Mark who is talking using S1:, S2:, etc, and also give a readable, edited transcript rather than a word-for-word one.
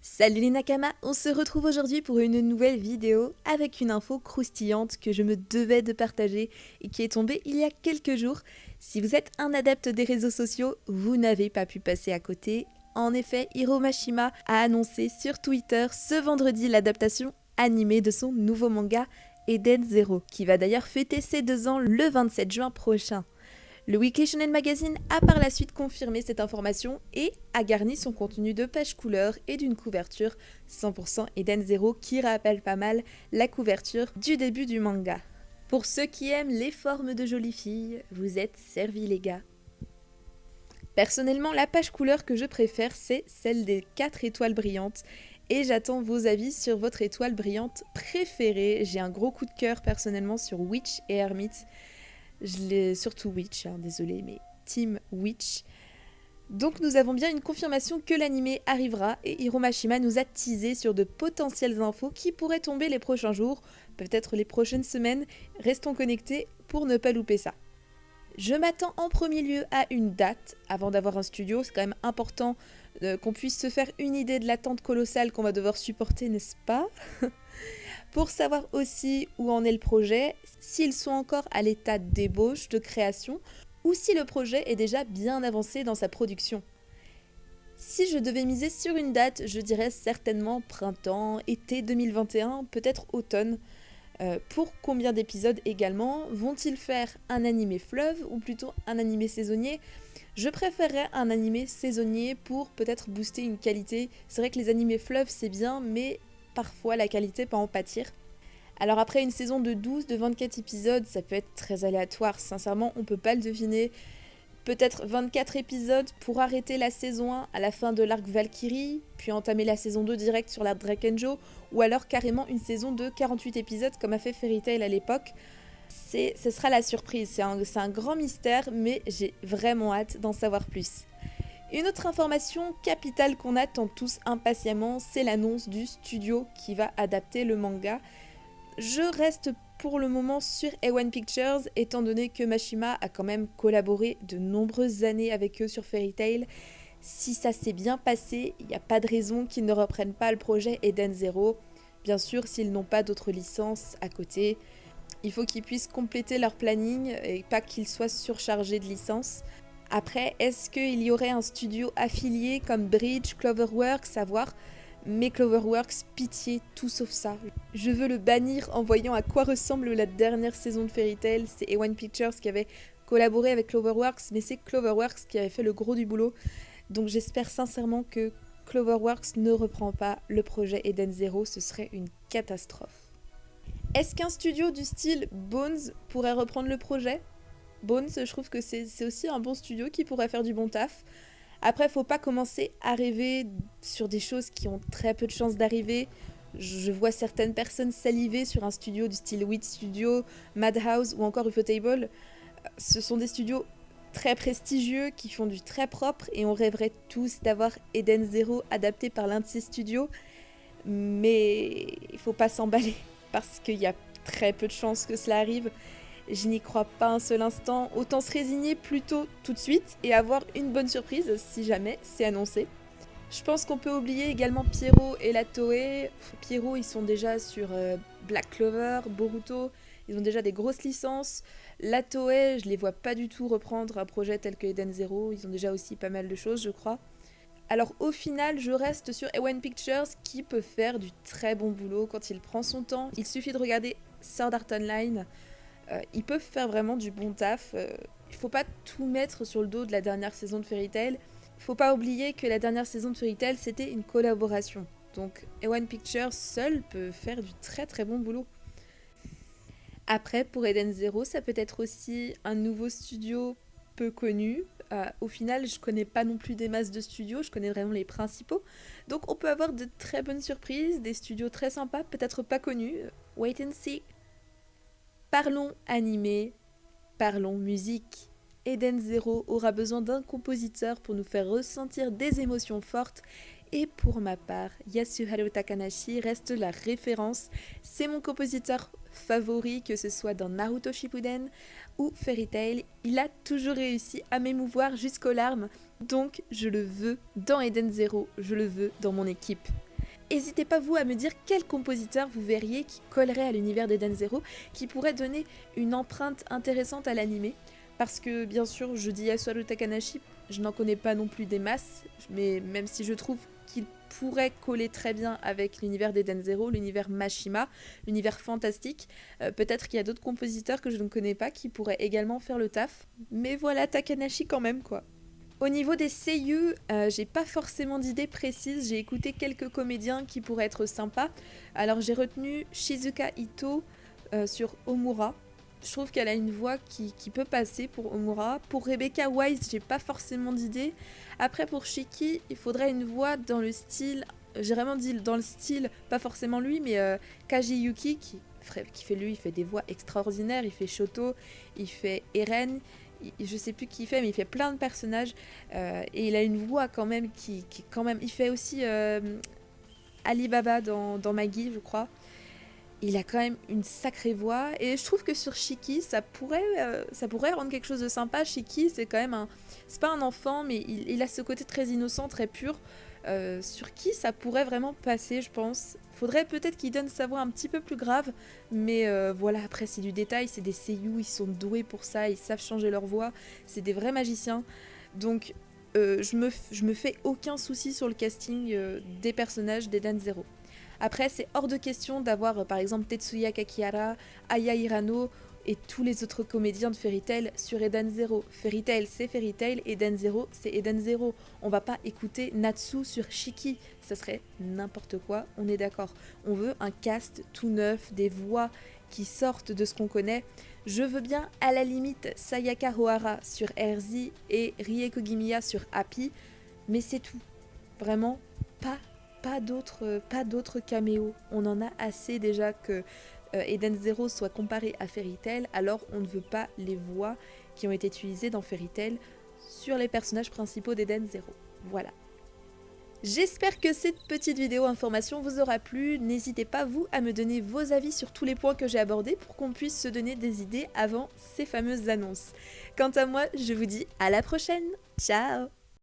S1: Salut les Nakama, on se retrouve aujourd'hui pour une nouvelle vidéo avec une info croustillante que je me devais de partager et qui est tombée il y a quelques jours. Si vous êtes un adepte des réseaux sociaux, vous n'avez pas pu passer à côté. En effet, Hiro Mashima a annoncé sur Twitter ce vendredi l'adaptation animée de son nouveau manga Eden Zero, qui va d'ailleurs fêter ses 2 ans le 27 juin prochain. Le Weekly Shonen Magazine a par la suite confirmé cette information et a garni son contenu de pages couleurs et d'une couverture 100% Eden Zero qui rappelle pas mal la couverture du début du manga. Pour ceux qui aiment les formes de jolies filles, vous êtes servis les gars. Personnellement, la page couleur que je préfère, c'est celle des 4 étoiles brillantes. Et j'attends vos avis sur votre étoile brillante préférée. J'ai un gros coup de cœur personnellement sur Witch et Hermit. Je l'ai surtout Witch, désolé, mais Team Witch. Donc nous avons bien une confirmation que l'animé arrivera et Hiro Mashima nous a teasé sur de potentielles infos qui pourraient tomber les prochains jours, peut-être les prochaines semaines. Restons connectés pour ne pas louper ça. Je m'attends en premier lieu à une date avant d'avoir un studio, c'est quand même important qu'on puisse se faire une idée de l'attente colossale qu'on va devoir supporter, n'est-ce pas ? Pour savoir aussi où en est le projet, s'ils sont encore à l'état d'ébauche, de création, ou si le projet est déjà bien avancé dans sa production. Si je devais miser sur une date, je dirais certainement printemps, été 2021, peut-être automne. Pour combien d'épisodes également ? Vont-ils faire un animé fleuve ou plutôt un animé saisonnier ? Je préférerais un animé saisonnier pour peut-être booster une qualité. C'est vrai que les animés fleuves c'est bien, mais parfois la qualité peut en pâtir. Alors après une saison de 12, de 24 épisodes, ça peut être très aléatoire, sincèrement on peut pas le deviner. Peut-être 24 épisodes pour arrêter la saison 1 à la fin de l'arc Valkyrie, puis entamer la saison 2 direct sur l'arc Drakenjo, ou alors carrément une saison de 48 épisodes comme a fait Fairy Tail à l'époque. Ce sera la surprise, c'est un grand mystère, mais j'ai vraiment hâte d'en savoir plus. Une autre information capitale qu'on attend tous impatiemment, c'est l'annonce du studio qui va adapter le manga. Je reste pour le moment sur A1 Pictures, étant donné que Mashima a quand même collaboré de nombreuses années avec eux sur Fairy Tail. Si ça s'est bien passé, il n'y a pas de raison qu'ils ne reprennent pas le projet Eden Zero. Bien sûr, s'ils n'ont pas d'autres licences à côté, il faut qu'ils puissent compléter leur planning et pas qu'ils soient surchargés de licences. Après, est-ce qu'il y aurait un studio affilié comme Bridge, Cloverworks, à voir ? Mais Cloverworks, pitié, tout sauf ça. Je veux le bannir en voyant à quoi ressemble la dernière saison de Fairy Tail. C'est A1 Pictures qui avait collaboré avec Cloverworks, mais c'est Cloverworks qui avait fait le gros du boulot. Donc j'espère sincèrement que Cloverworks ne reprend pas le projet Eden Zero, ce serait une catastrophe. Est-ce qu'un studio du style Bones pourrait reprendre le projet ? Bones, je trouve que c'est aussi un bon studio qui pourrait faire du bon taf. Après, faut pas commencer à rêver sur des choses qui ont très peu de chances d'arriver. Je vois certaines personnes saliver sur un studio du style Wit Studio, Madhouse ou encore Ufotable. Ce sont des studios très prestigieux qui font du très propre et on rêverait tous d'avoir Eden Zero adapté par l'un de ces studios. Mais il faut pas s'emballer parce qu'il y a très peu de chances que cela arrive. Je n'y crois pas un seul instant, autant se résigner plutôt tout de suite et avoir une bonne surprise si jamais c'est annoncé. Je pense qu'on peut oublier également Pierrot et la Toei. Pierrot, ils sont déjà sur Black Clover, Boruto, ils ont déjà des grosses licences. La Toei, je les vois pas du tout reprendre un projet tel que Eden Zero, ils ont déjà aussi pas mal de choses je crois. Alors au final, je reste sur A1 Pictures qui peut faire du très bon boulot quand il prend son temps. Il suffit de regarder Sword Art Online. Ils peuvent faire vraiment du bon taf. Il faut pas tout mettre sur le dos de la dernière saison de Fairy Tail. Faut pas oublier que la dernière saison de Fairy Tail, c'était une collaboration. Donc A1 Pictures seul peut faire du très très bon boulot. Après, pour Eden Zero, ça peut être aussi un nouveau studio peu connu. Au final, je connais pas non plus des masses de studios, je connais vraiment les principaux. Donc on peut avoir de très bonnes surprises, des studios très sympas, peut-être pas connus. Wait and see. Parlons animé, parlons musique. Eden Zero aura besoin d'un compositeur pour nous faire ressentir des émotions fortes et pour ma part, Yasuharu Takanashi reste la référence. C'est mon compositeur favori, que ce soit dans Naruto Shippuden ou Fairy Tail. Il a toujours réussi à m'émouvoir jusqu'aux larmes, donc je le veux dans Eden Zero, je le veux dans mon équipe. N'hésitez pas vous à me dire quel compositeur vous verriez qui collerait à l'univers d'Eden Zero, qui pourrait donner une empreinte intéressante à l'anime. Parce que bien sûr, je dis Yasuharu Takanashi, je n'en connais pas non plus des masses, mais même si je trouve qu'il pourrait coller très bien avec l'univers d'Eden Zero, l'univers Mashima, l'univers fantastique, peut-être qu'il y a d'autres compositeurs que je ne connais pas qui pourraient également faire le taf. Mais voilà, Takanashi quand même quoi. Au niveau des seiyuu, j'ai pas forcément d'idée précise, j'ai écouté quelques comédiens qui pourraient être sympas. Alors j'ai retenu Shizuka Ito sur Omura. Je trouve qu'elle a une voix qui peut passer pour Omura. Pour Rebecca Wise, j'ai pas forcément d'idée. Après pour Shiki, il faudrait une voix dans le style, j'ai vraiment dit dans le style, pas forcément lui, mais Kaji Yuki qui fait lui, il fait des voix extraordinaires, il fait Shoto, il fait Eren. Je sais plus qui il fait, mais il fait plein de personnages et il a une voix quand même qui quand même. Il fait aussi Alibaba dans Maggie, je crois. Il a quand même une sacrée voix et je trouve que sur Shiki, ça pourrait rendre quelque chose de sympa. Shiki, c'est quand même c'est pas un enfant, mais il a ce côté très innocent, très pur. Sur qui ça pourrait vraiment passer, je pense. Faudrait peut-être qu'il donne sa voix un petit peu plus grave, mais voilà, après c'est du détail, c'est des seiyuu, ils sont doués pour ça, ils savent changer leur voix, c'est des vrais magiciens. Donc je me fais aucun souci sur le casting des personnages d'Eden Zero. Après, c'est hors de question d'avoir par exemple Tetsuya Kakihara, Aya Hirano et tous les autres comédiens de Fairy Tail sur Eden Zero. Fairy Tail, c'est Fairy Tail, Eden Zero, c'est Eden Zero. On va pas écouter Natsu sur Shiki, ça serait n'importe quoi, on est d'accord. On veut un cast tout neuf, des voix qui sortent de ce qu'on connaît. Je veux bien à la limite Sayaka Ohara sur RZ et Rie Kogimiya sur Happy, mais c'est tout. Vraiment, pas d'autres caméos. On en a assez déjà que Eden Zero soit comparé à Fairy Tail, alors on ne veut pas les voix qui ont été utilisées dans Fairy Tail sur les personnages principaux d'Eden Zero. Voilà. J'espère que cette petite vidéo information vous aura plu. N'hésitez pas vous à me donner vos avis sur tous les points que j'ai abordés pour qu'on puisse se donner des idées avant ces fameuses annonces. Quant à moi, je vous dis à la prochaine. Ciao!